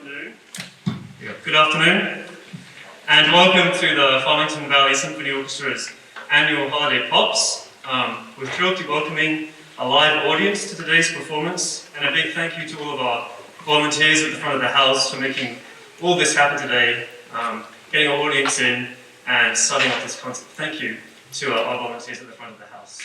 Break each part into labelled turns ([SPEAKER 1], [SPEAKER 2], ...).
[SPEAKER 1] afternoon. Good afternoon, and welcome to the Farmington Valley Symphony Orchestra's annual Holiday Pops. We're thrilled to be welcoming a live audience to today's performance, and a big thank you to all of our volunteers at the front of the house for making all this happen today, getting our audience in, and starting off this concert. Thank you to our volunteers at the front of the house.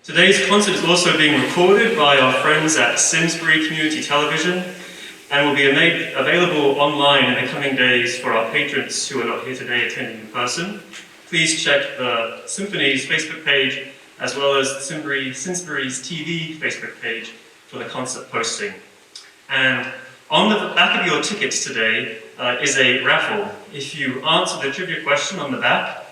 [SPEAKER 1] Today's concert is also being recorded by our friends at Simsbury Community Television and will be made available online in the coming days for our patrons who are not here today attending in person. Please check the Symphony's Facebook page as well as Simsbury's TV Facebook page for the concert posting. And on the back of your tickets today is a raffle. If you answer the trivia question on the back,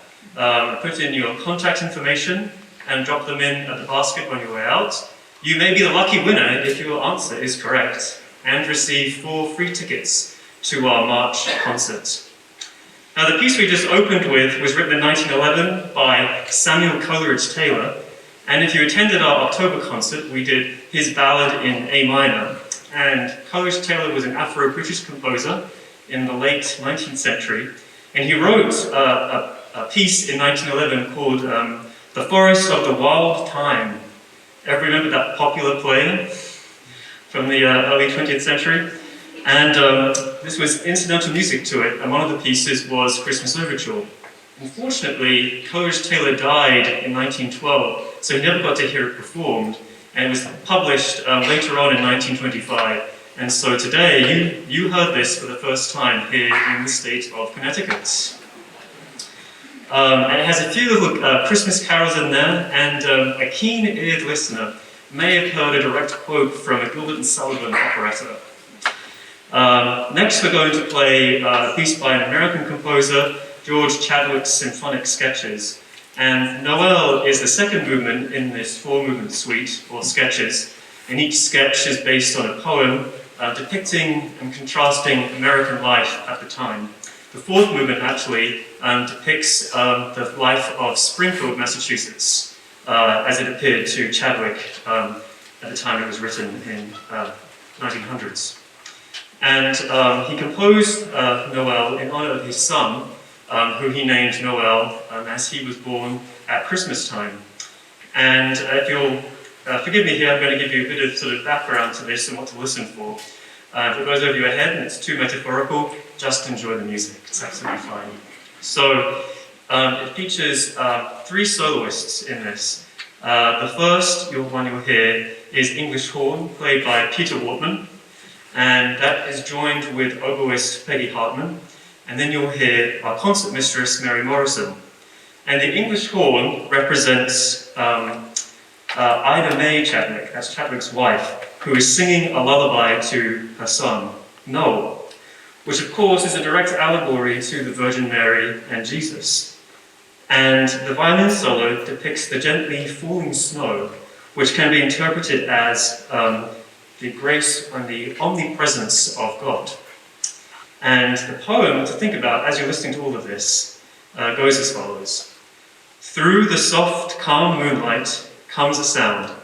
[SPEAKER 1] put in your contact information and drop them in at the basket on your way out, you may be the lucky winner if your answer is correct and receive 4 free tickets to our March concert. Now, the piece we just opened with was written in 1911 by Samuel Coleridge-Taylor, and if you attended our October concert, we did his ballad in A minor. And Coleridge-Taylor was an Afro-British composer in the late 19th century, and he wrote a piece in 1911 called The Forest of the Wild Thyme. Ever remember that popular play from the early 20th century? And this was incidental music to it, and one of the pieces was Christmas Overture. Unfortunately, Coleridge-Taylor died in 1912, so he never got to hear it performed, and it was published later on in 1925. And so today, you heard this for the first time here in the state of Connecticut. And it has a few little Christmas carols in there, and a keen-eared listener may have heard a direct quote from a Gilbert and Sullivan operetta. Next, we're going to play a piece by an American composer, George Chadwick's Symphonic Sketches. And Noel is the second movement in this 4-movement suite, or sketches, and each sketch is based on a poem depicting and contrasting American life at the time. The 4th movement actually depicts the life of Springfield, Massachusetts, as it appeared to Chadwick at the time it was written in 1900s. And he composed Noel in honor of his son, who he named Noel, as he was born at Christmas time. And if you'll forgive me here, I'm going to give you a bit of sort of background to this and what to listen for. If it goes over your head and it's too metaphorical, just enjoy the music. It's absolutely fine. So it features 3 soloists in this. The first one you'll hear is English horn, played by Peter Wortman, and that is joined with oboist Peggy Hartman. And then you'll hear our concert mistress, Mary Morrison. And the English horn represents Ida Mae Chadwick, that's Chadwick's wife, who is singing a lullaby to her son, Noel, which of course is a direct allegory to the Virgin Mary and Jesus. And the violin solo depicts the gently falling snow, which can be interpreted as the grace and the omnipresence of God. And the poem to think about as you're listening to all of this goes as follows. Through the soft, calm moonlight comes a sound.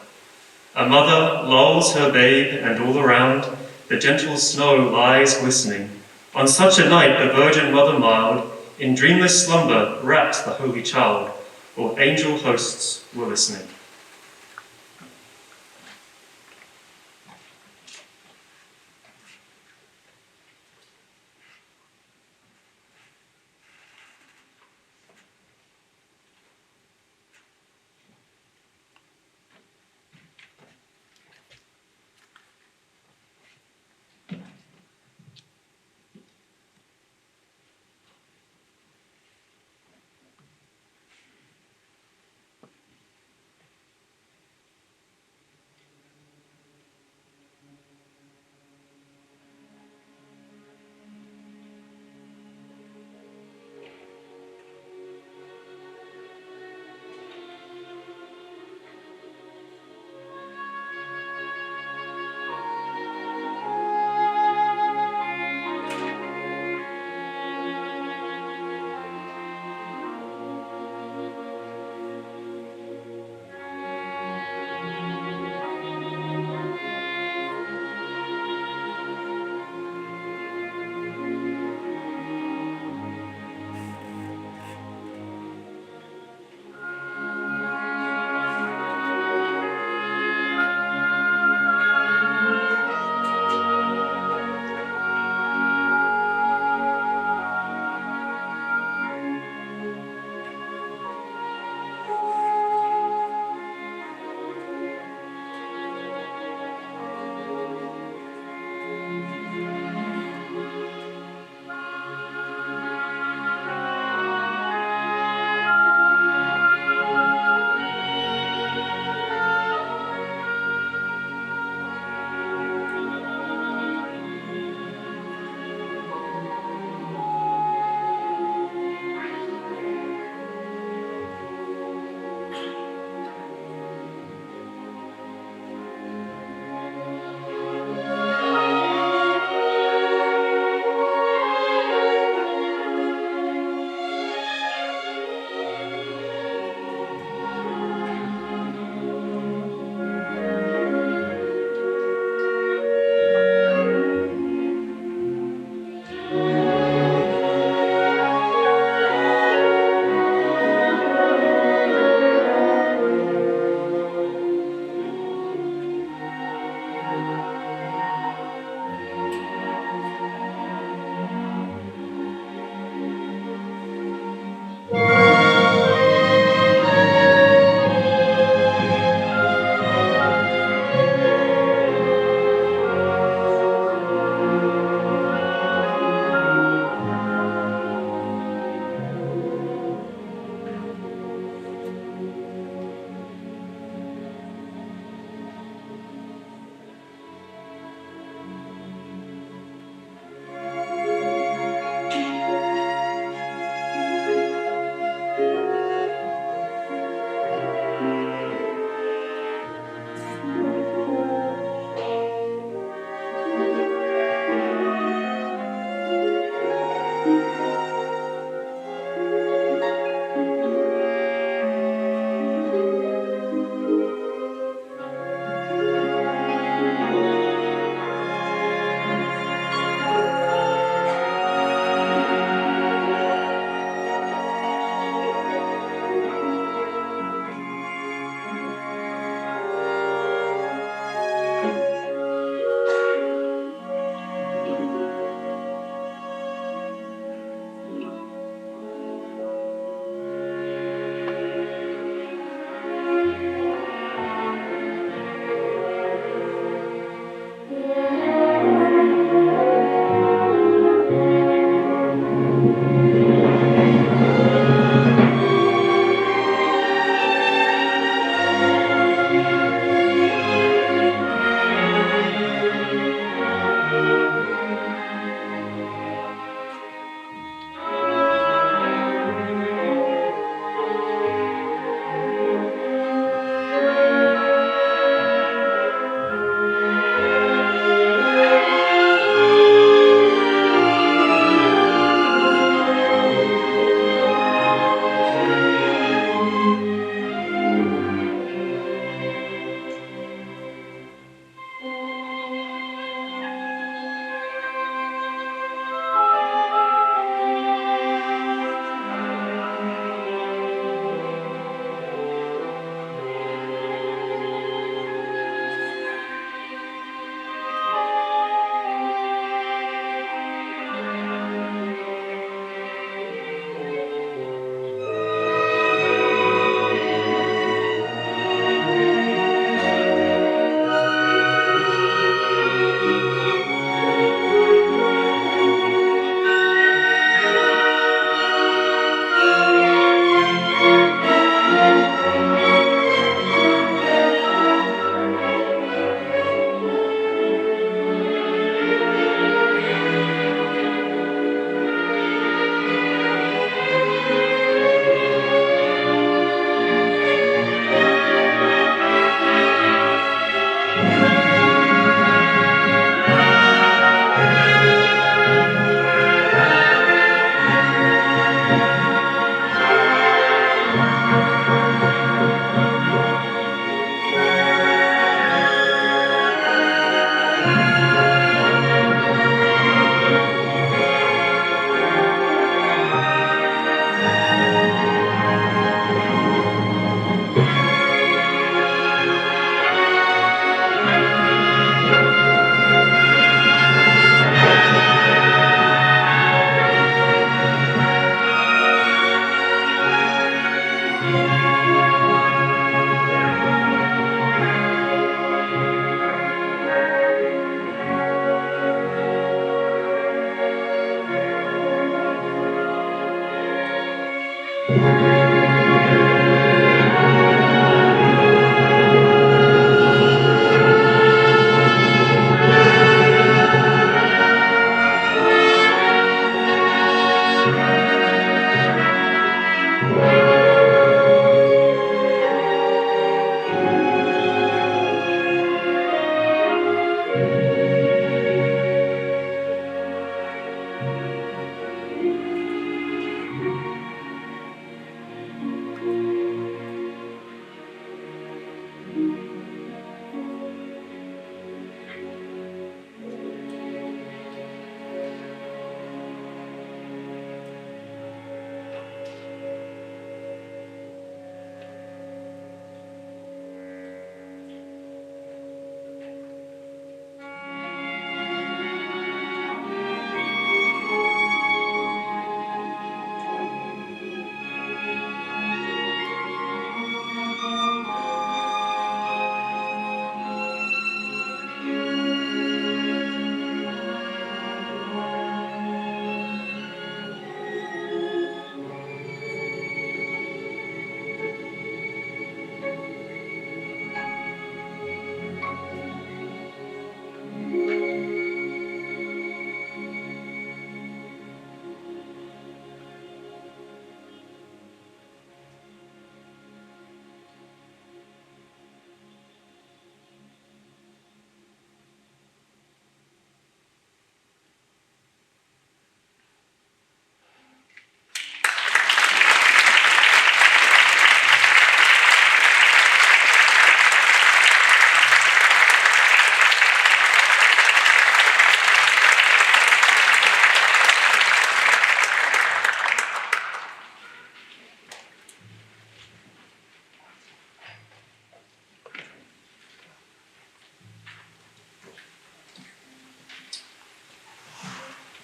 [SPEAKER 1] A mother lulls her babe, and all around the gentle snow lies glistening. On such a night the Virgin Mother mild in dreamless slumber wrapped the Holy Child, while angel hosts were listening.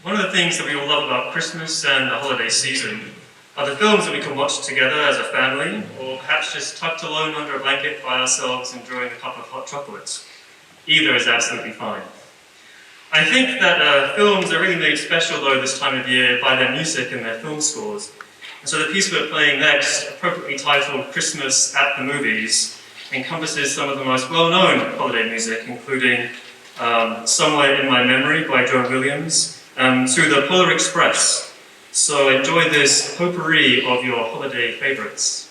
[SPEAKER 1] One of the things that we all love about Christmas and the holiday season are the films that we can watch together as a family, or perhaps just tucked alone under a blanket by ourselves enjoying a cup of hot chocolate. Either is absolutely fine. I think that films are really made special though this time of year by their music and their film scores. And so the piece we're playing next, appropriately titled Christmas at the Movies, encompasses some of the most well-known holiday music, including Somewhere in My Memory by John Williams, to the Polar Express. So enjoy this potpourri of your holiday favorites.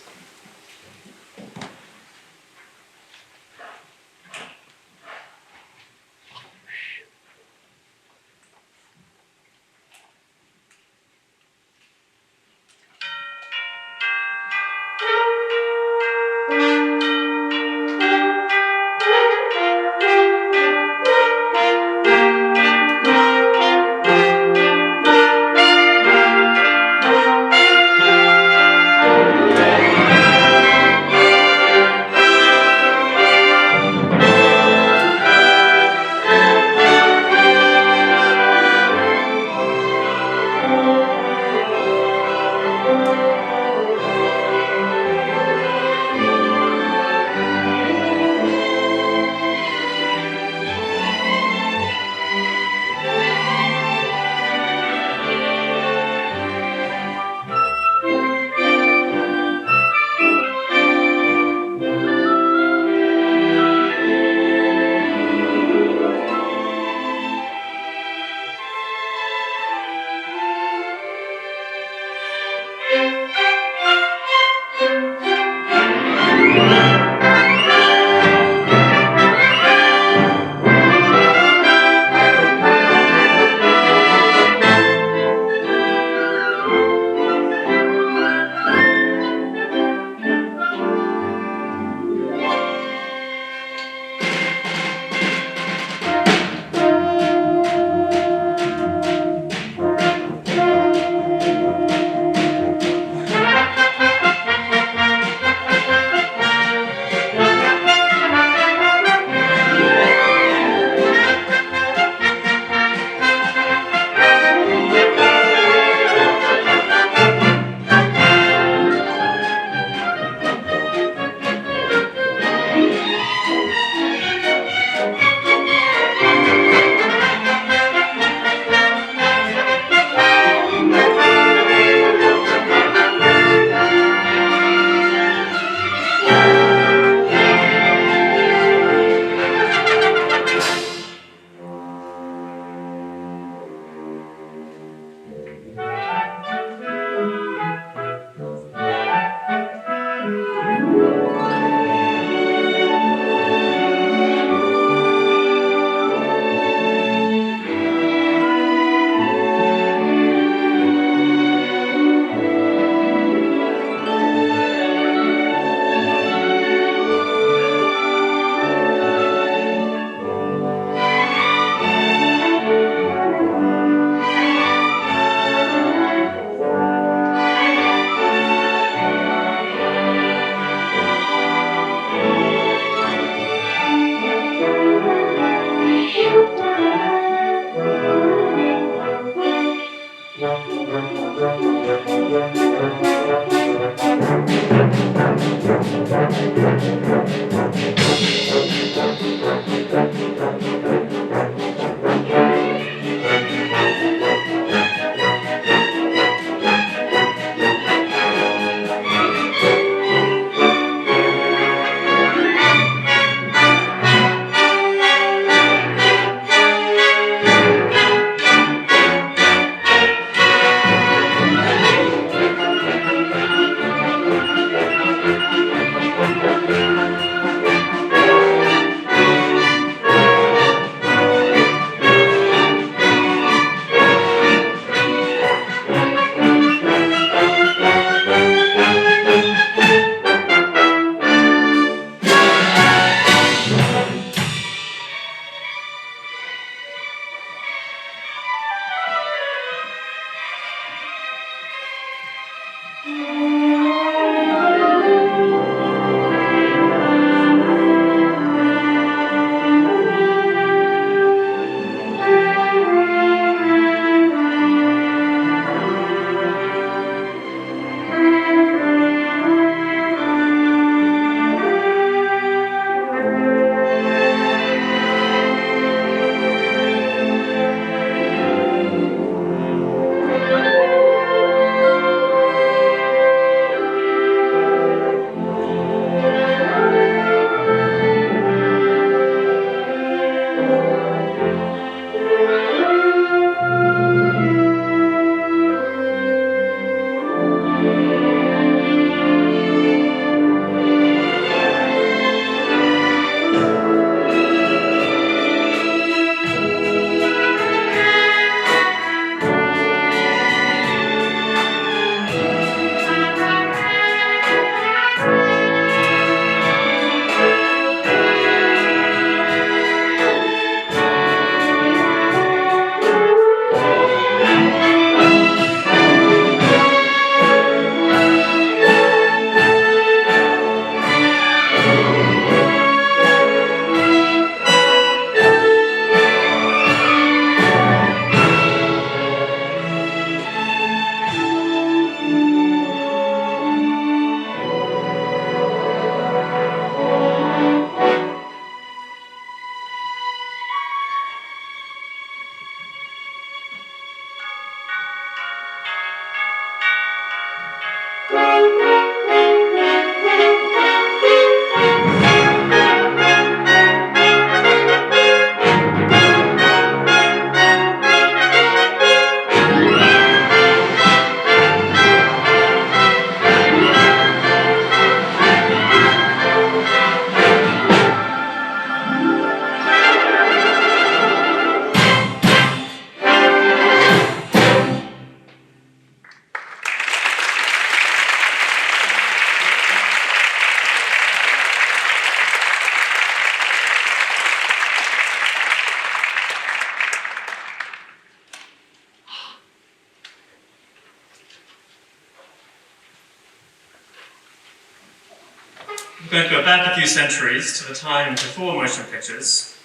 [SPEAKER 1] I'm going to go back a few centuries to the time before motion pictures,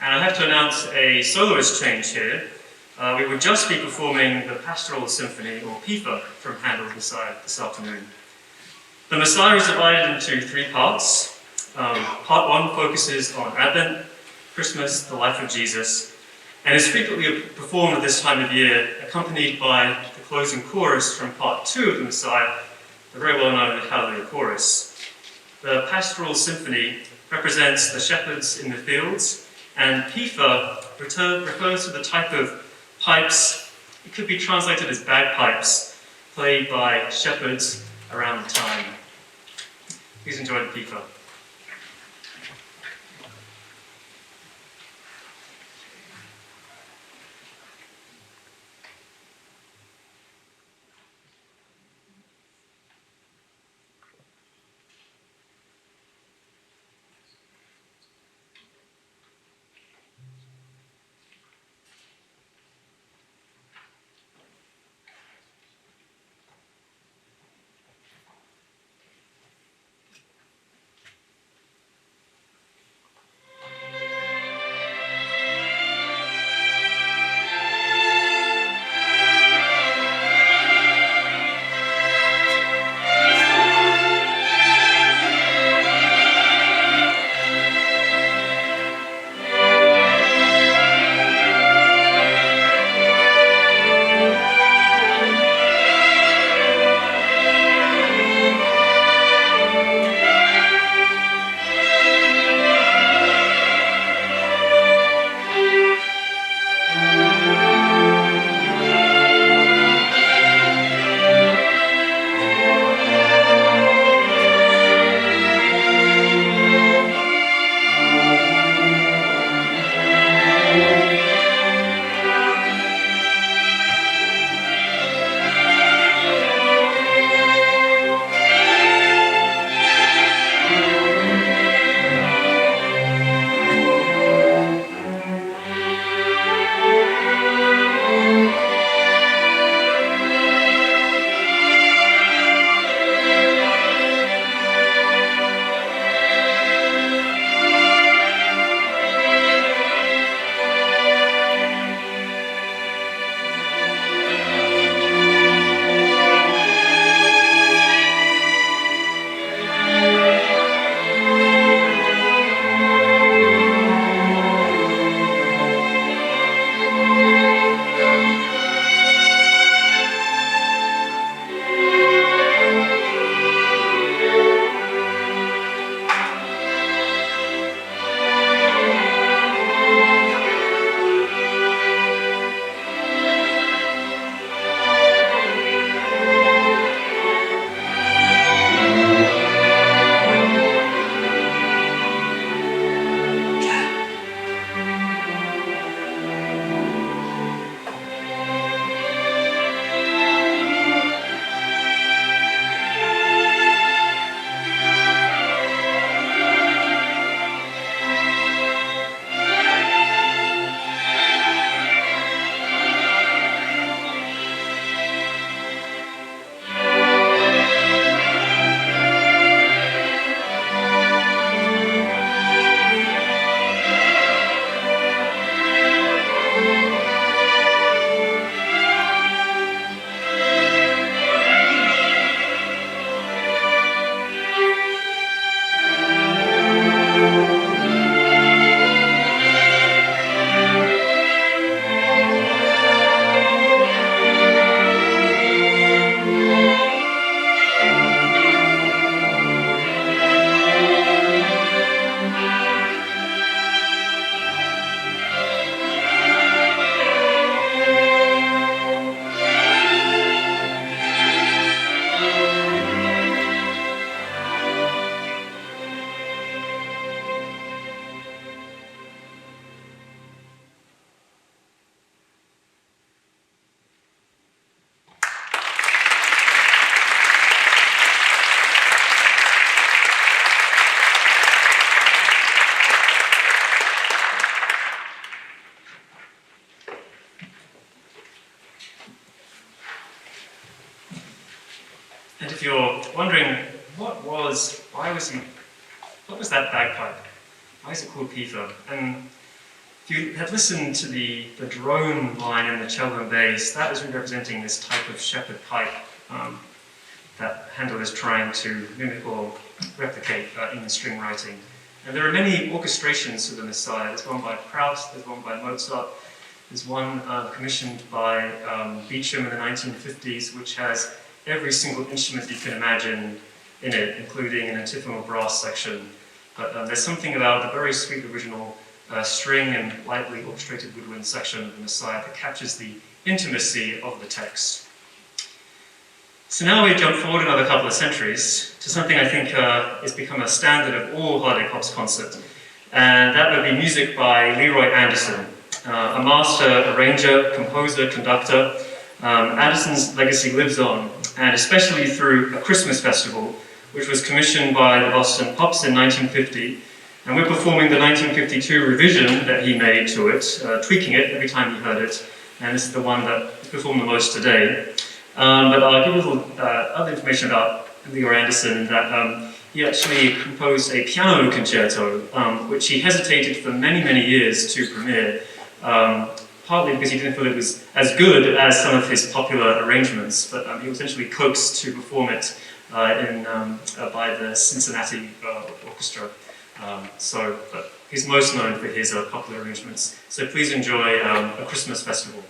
[SPEAKER 1] and I have to announce a soloist change here. We would just be performing the Pastoral Symphony, or PIFA, from Handel's Messiah this afternoon. The Messiah is divided into three parts. Part one focuses on Advent, Christmas, the life of Jesus, and is frequently performed at this time of year, accompanied by the closing chorus from part two of the Messiah, the very well-known Hallelujah chorus. The Pastoral Symphony represents the shepherds in the fields, and PIFA refers to the type of pipes, it could be translated as bagpipes, played by shepherds around the time. Please enjoy the PIFA. what was that bagpipe? Why is it called Pyotr? And if you had listened to the drone line in the cello and bass, that was really representing this type of shepherd pipe that Handel is trying to mimic or replicate in the string writing. And there are many orchestrations for the Messiah. There's one by Prout, there's one by Mozart, there's one commissioned by Beecham in the 1950s, which has every single instrument you can imagine in it, including an antiphonal brass section. But there's something about the very sweet original string and lightly orchestrated woodwind section of the Messiah that captures the intimacy of the text. So now we jump forward another couple of centuries to something I think has become a standard of all holiday pops concert, and that would be music by Leroy Anderson, a master arranger, composer, conductor. Anderson's legacy lives on, and especially through a Christmas festival, which was commissioned by the Boston Pops in 1950, and we're performing the 1952 revision that he made to it, tweaking it every time he heard it, and this is the one that is performed the most today. But I'll give you a little other information about Leroy Anderson, that he actually composed a piano concerto, which he hesitated for many, many years to premiere, partly because he didn't feel it was as good as some of his popular arrangements, but he was essentially coaxed to perform it by the Cincinnati Orchestra. But he's most known for his popular arrangements. So please enjoy A Christmas Festival.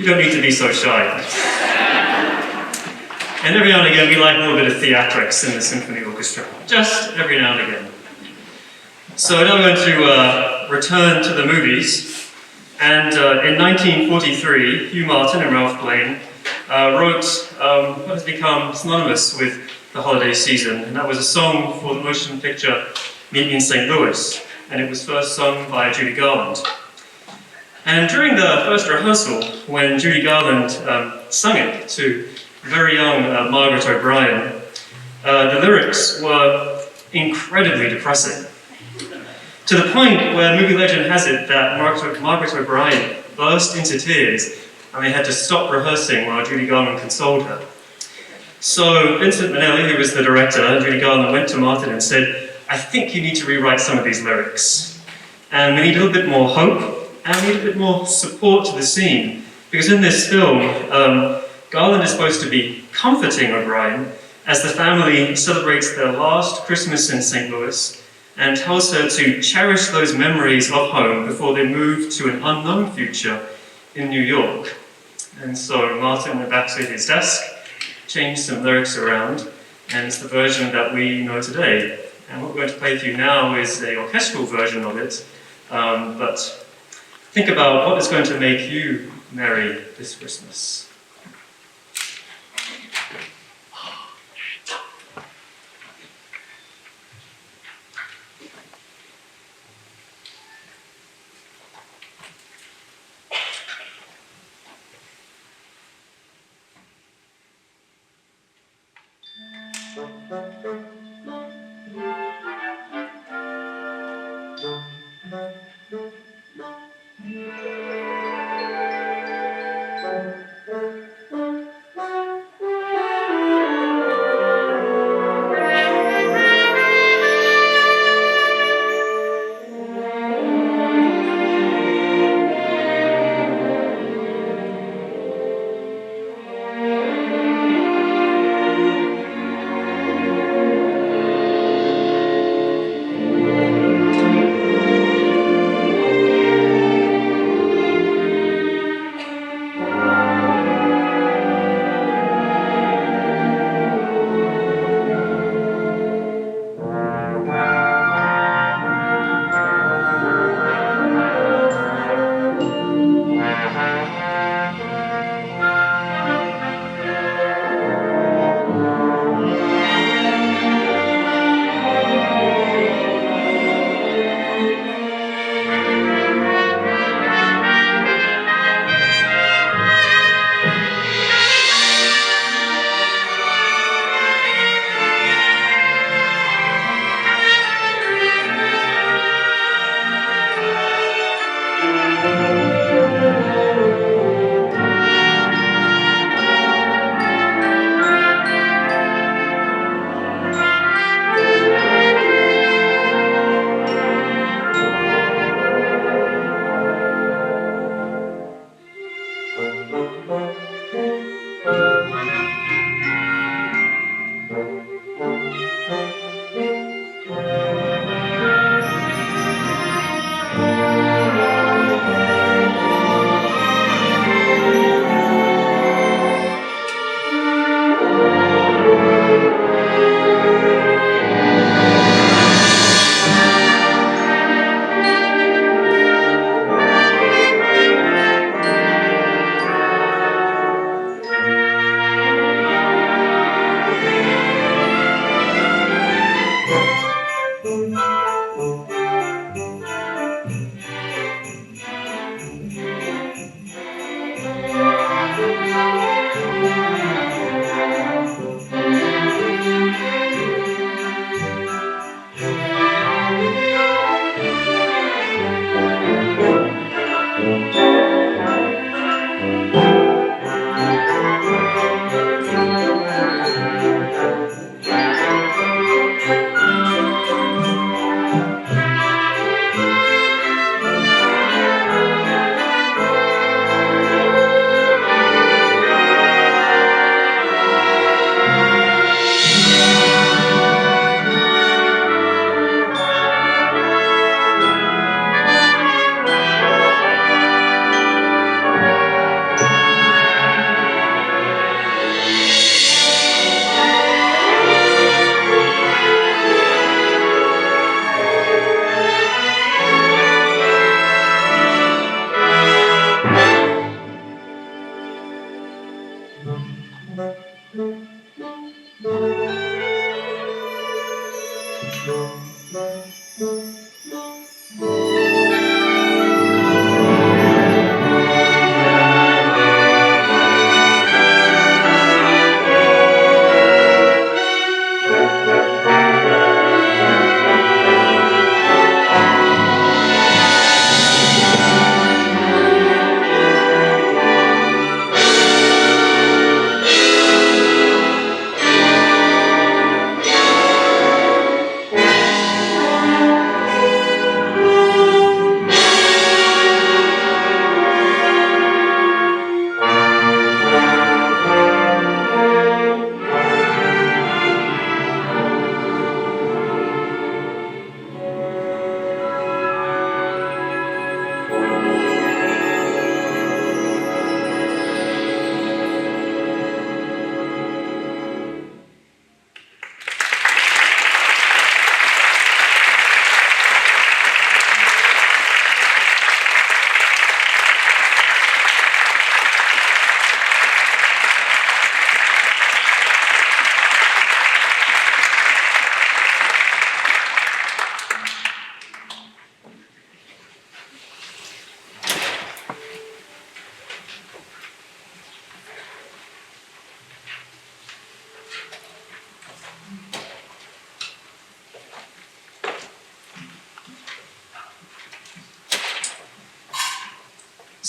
[SPEAKER 1] You don't need to be so shy. And every now and again, we like a little bit of theatrics in the symphony orchestra. Just every now and again. So now we're going to return to the movies. And in 1943, Hugh Martin and Ralph Blane wrote what has become synonymous with the holiday season, and that was a song for the motion picture Meet Me in St. Louis, and it was first sung by Judy Garland. And during the first rehearsal, when Judy Garland sung it to very young Margaret O'Brien, the lyrics were incredibly depressing. To the point where movie legend has it that Margaret O'Brien burst into tears and they had to stop rehearsing while Judy Garland consoled her. So Vincent Minnelli, who was the director, Judy Garland went to Martin and said, "I think you need to rewrite some of these lyrics. And we need a little bit more hope, and we need a bit more support to the scene. Because in this film, Garland is supposed to be comforting O'Brien as the family celebrates their last Christmas in St. Louis and tells her to cherish those memories of home before they move to an unknown future in New York." And so Martin went back to his desk, changed some lyrics around, and it's the version that we know today. And what we're going to play for you now is an orchestral version of it, but think about what is going to make you merry this Christmas.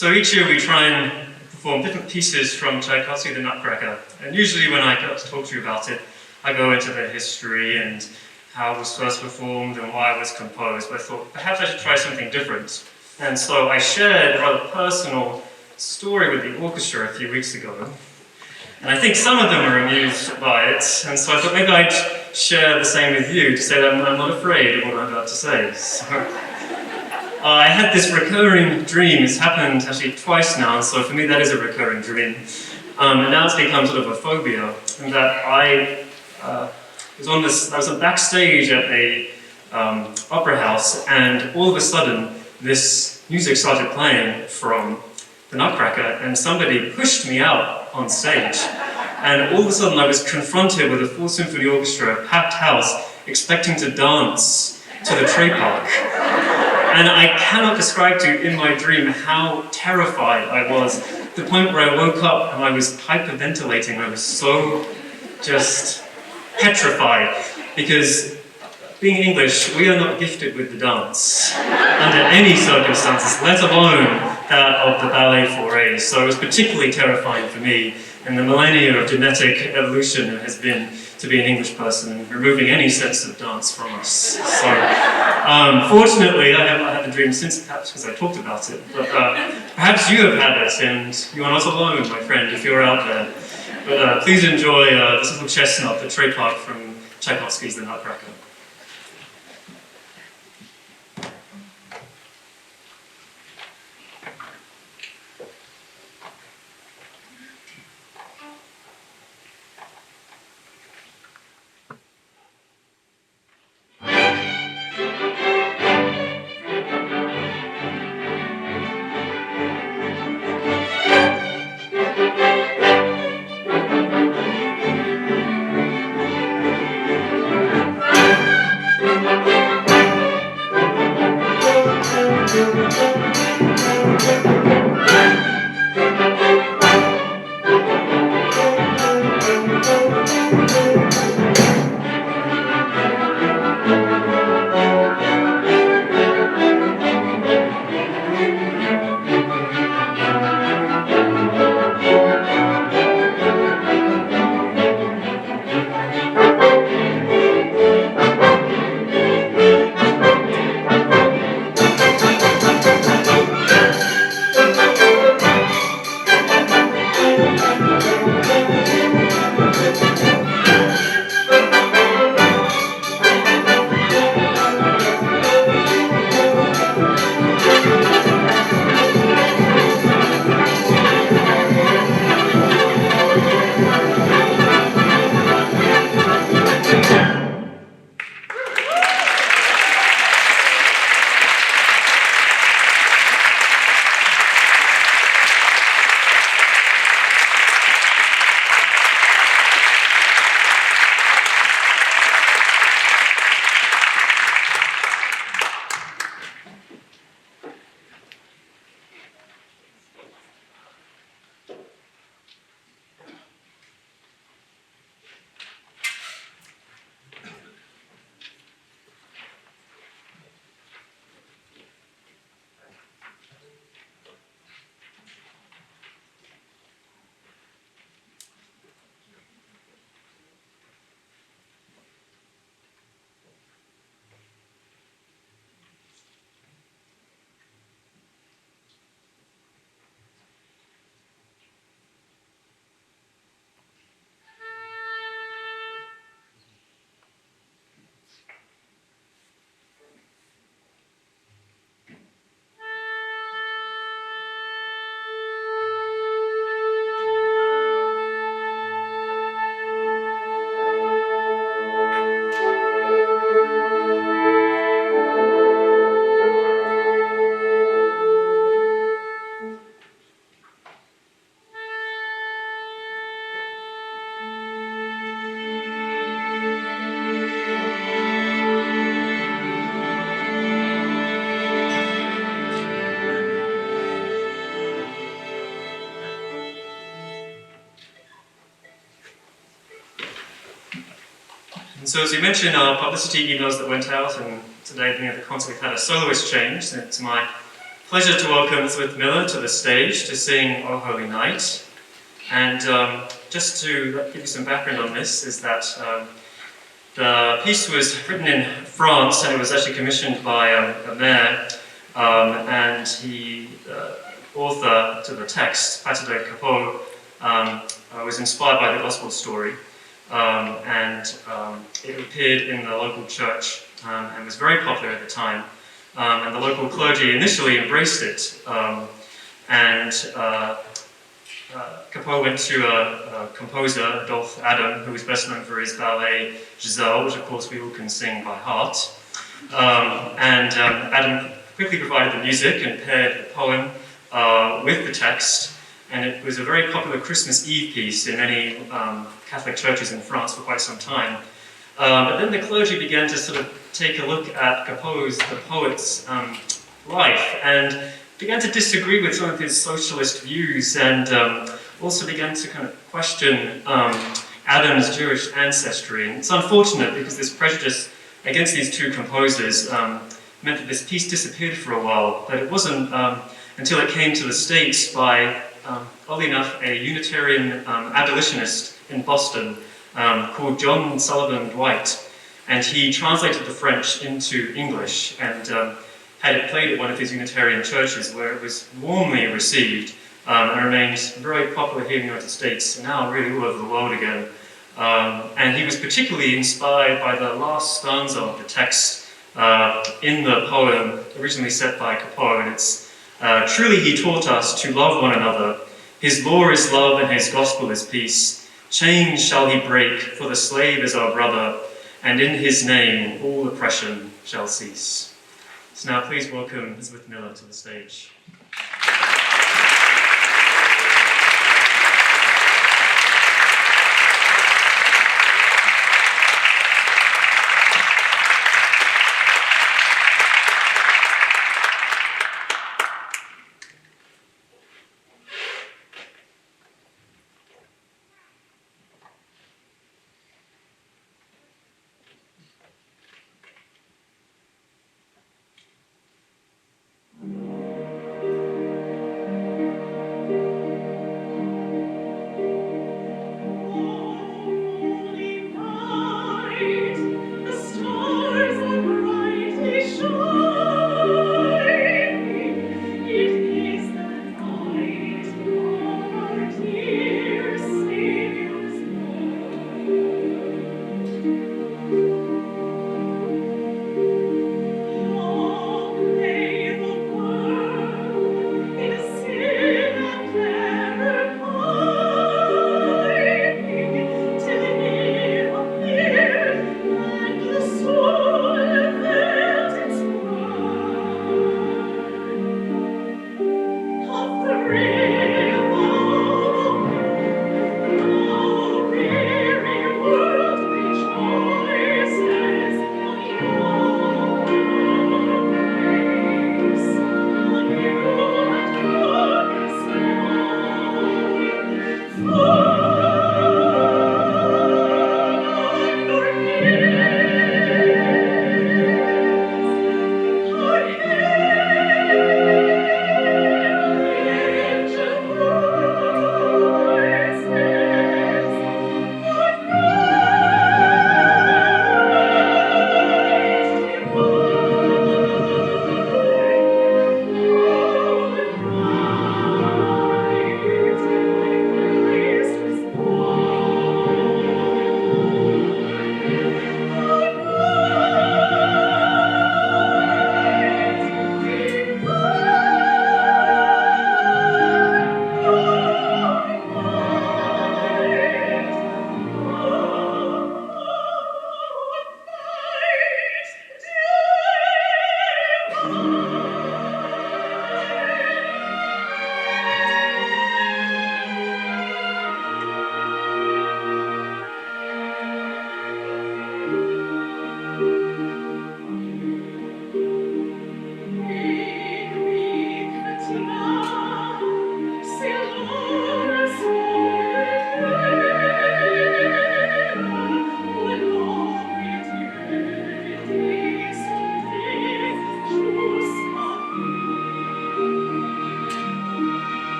[SPEAKER 1] So each year we try and perform different pieces from Tchaikovsky, the Nutcracker. And usually when I get to talk to you about it, I go into the history and how it was first performed and why it was composed. But I thought perhaps I should try something different. And so I shared a rather personal story with the orchestra a few weeks ago. And I think some of them were amused by it. And so I thought maybe I'd share the same with you to say that I'm not afraid of what I'm about to say. So, I had this recurring dream. It's happened actually twice now, and so for me that is a recurring dream. And now it's become sort of a phobia. And that I was backstage at a opera house, and all of a sudden this music started playing from the Nutcracker, and somebody pushed me out on stage. And all of a sudden I was confronted with a full symphony orchestra, a packed house, expecting to dance to the Trepak. And I cannot describe to you in my dream how terrified I was, to the point where I woke up and I was hyperventilating. I was so just petrified, because being English, we are not gifted with the dance under any circumstances, let alone that of the ballet forays. So it was particularly terrifying for me, and the millennia of genetic evolution has been to be an English person, removing any sense of dance from us. So, fortunately, I haven't had the dream since, perhaps because I talked about it, but perhaps you have had it, and you are not alone, my friend, if you're out there. But please enjoy this little chestnut, the Trepak from Tchaikovsky's The Nutcracker. And so as we mentioned, our publicity emails that went out, and today being at the concert, we've had a soloist change. And it's my pleasure to welcome Lisabeth Miller to the stage to sing O Holy Night. And just to give you some background on this, is that the piece was written in France, and it was actually commissioned by a mayor, and he, author to the text, Pastoral, was inspired by the gospel story, and it appeared in the local church and was very popular at the time, and the local clergy initially embraced it, Capot went to a composer, Adolphe, who was best known for his ballet Giselle, which of course we all can sing by heart. Adam quickly provided the music and paired the poem with the text, and it was a very popular Christmas Eve piece in many Catholic churches in France for quite some time. But then the clergy began to sort of take a look at Capot's, the poet's, life, and began to disagree with some of his socialist views, and also began to kind of question Adam's Jewish ancestry. And it's unfortunate because this prejudice against these two composers meant that this piece disappeared for a while, but it wasn't until it came to the States by, oddly enough, a Unitarian abolitionist in Boston called John Sullivan Dwight, and he translated the French into English and had it played at one of his Unitarian churches, where it was warmly received and remained very popular here in the United States and now really all over the world again. And he was particularly inspired by the last stanza of the text in the poem originally set by Capot, and it's truly he taught us to love one another. His law is love and his gospel is peace. Chains shall he break, for the slave is our brother, and in his name all oppression shall cease. So now please welcome Lisabeth Miller to the stage.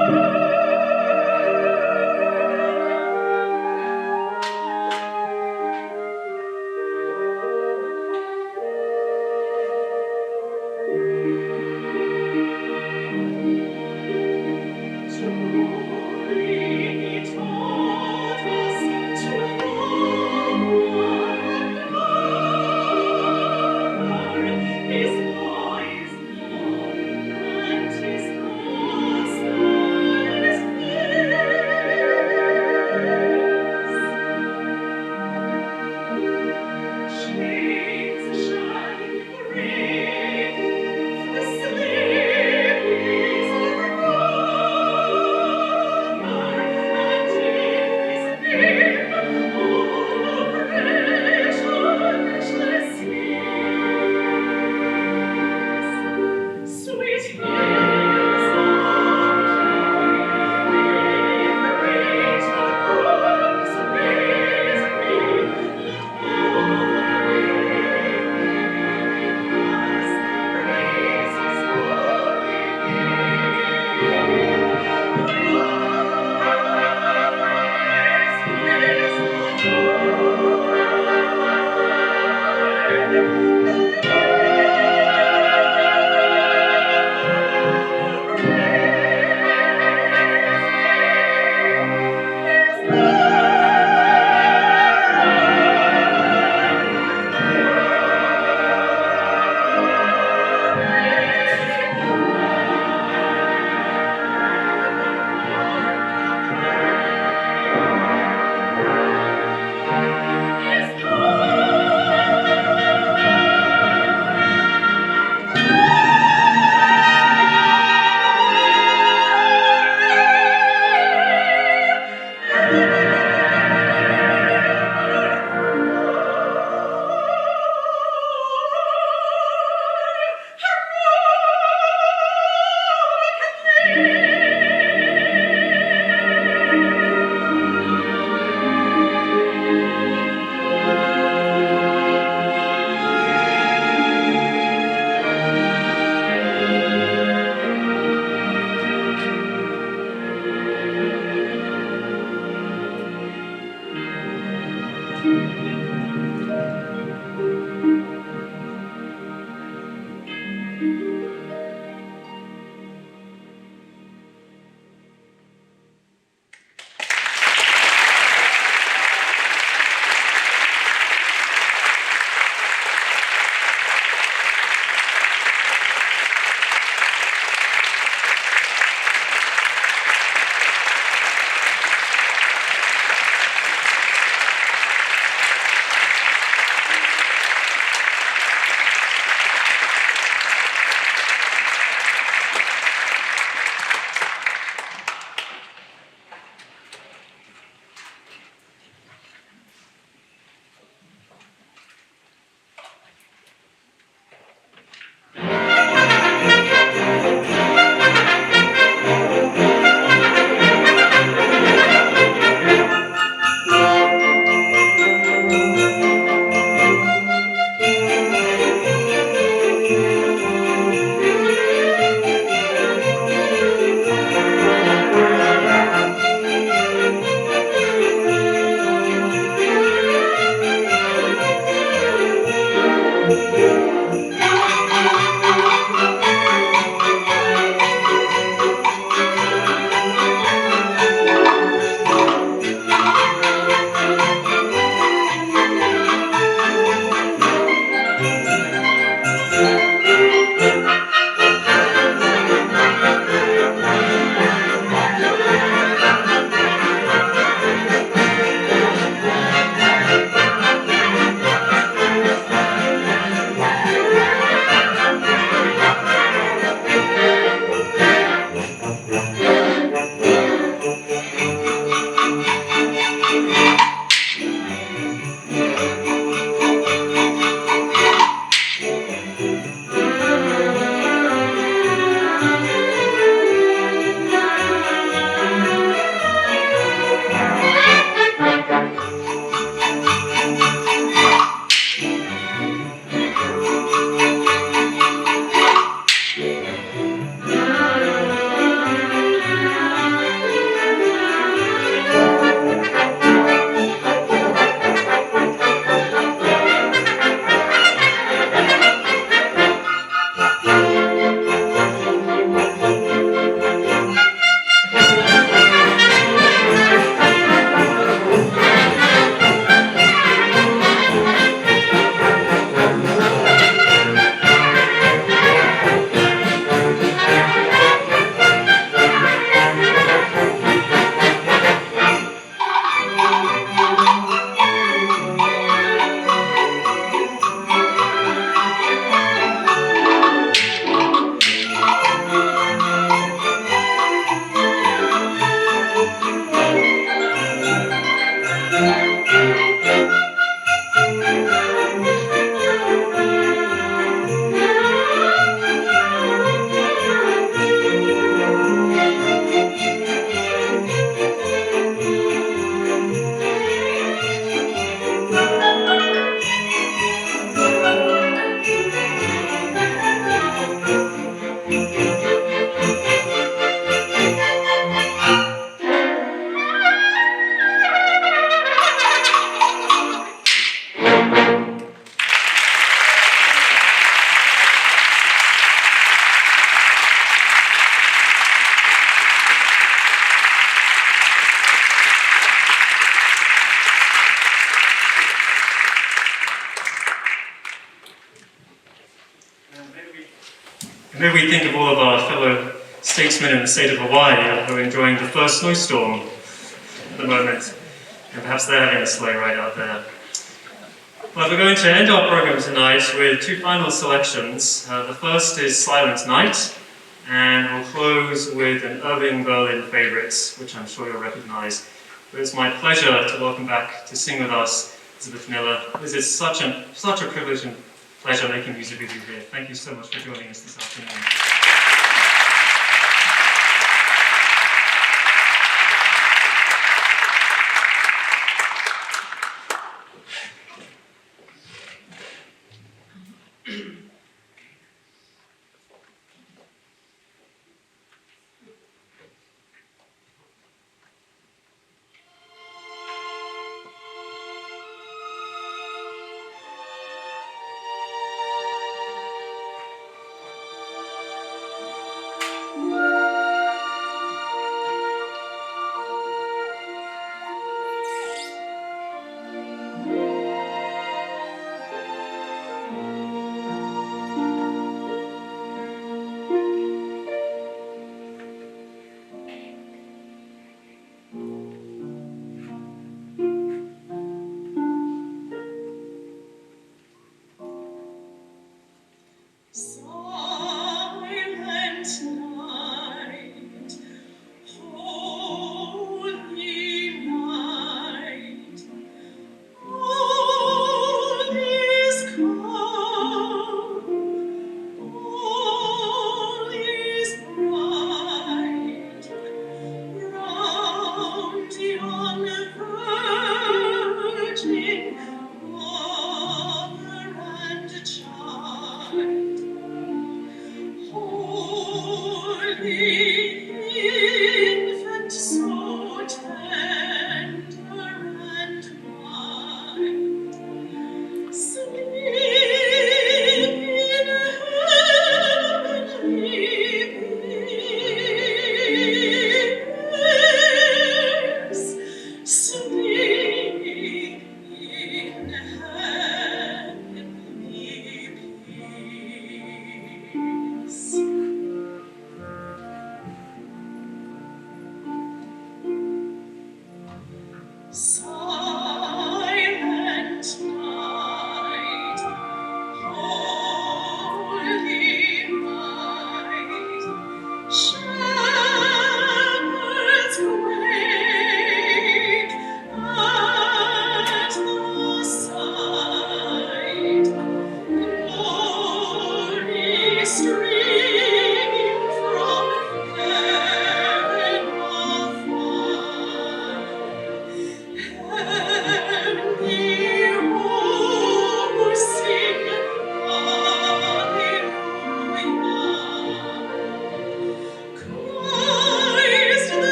[SPEAKER 2] His
[SPEAKER 1] May we think of all of our fellow statesmen in the state of Hawaii who are enjoying the first snowstorm at the moment, and perhaps they're having a sleigh ride out there. But we're going to end our program tonight with two final selections. The first is Silent Night, and we'll close with an Irving Berlin favourite, which I'm sure you'll recognise. It's my pleasure to welcome back to sing with us Lisabeth Miller. This is such a privilege and pleasure making music with you here. Thank you so much for joining us this afternoon.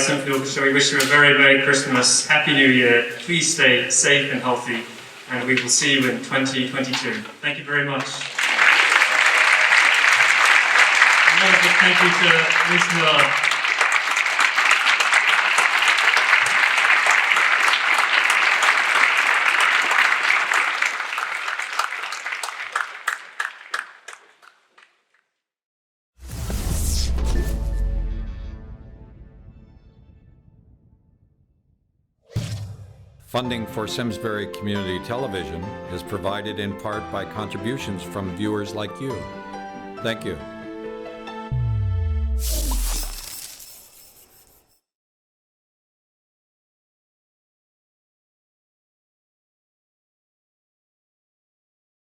[SPEAKER 2] Symphony Orchestra, we wish you a very Merry Christmas, Happy New Year. Please stay safe and healthy, and we will see you in 2022. Thank you very much. Another big thank you to Lisabeth Miller.
[SPEAKER 3] Funding for Simsbury Community Television is provided in part by contributions from viewers like you. Thank you.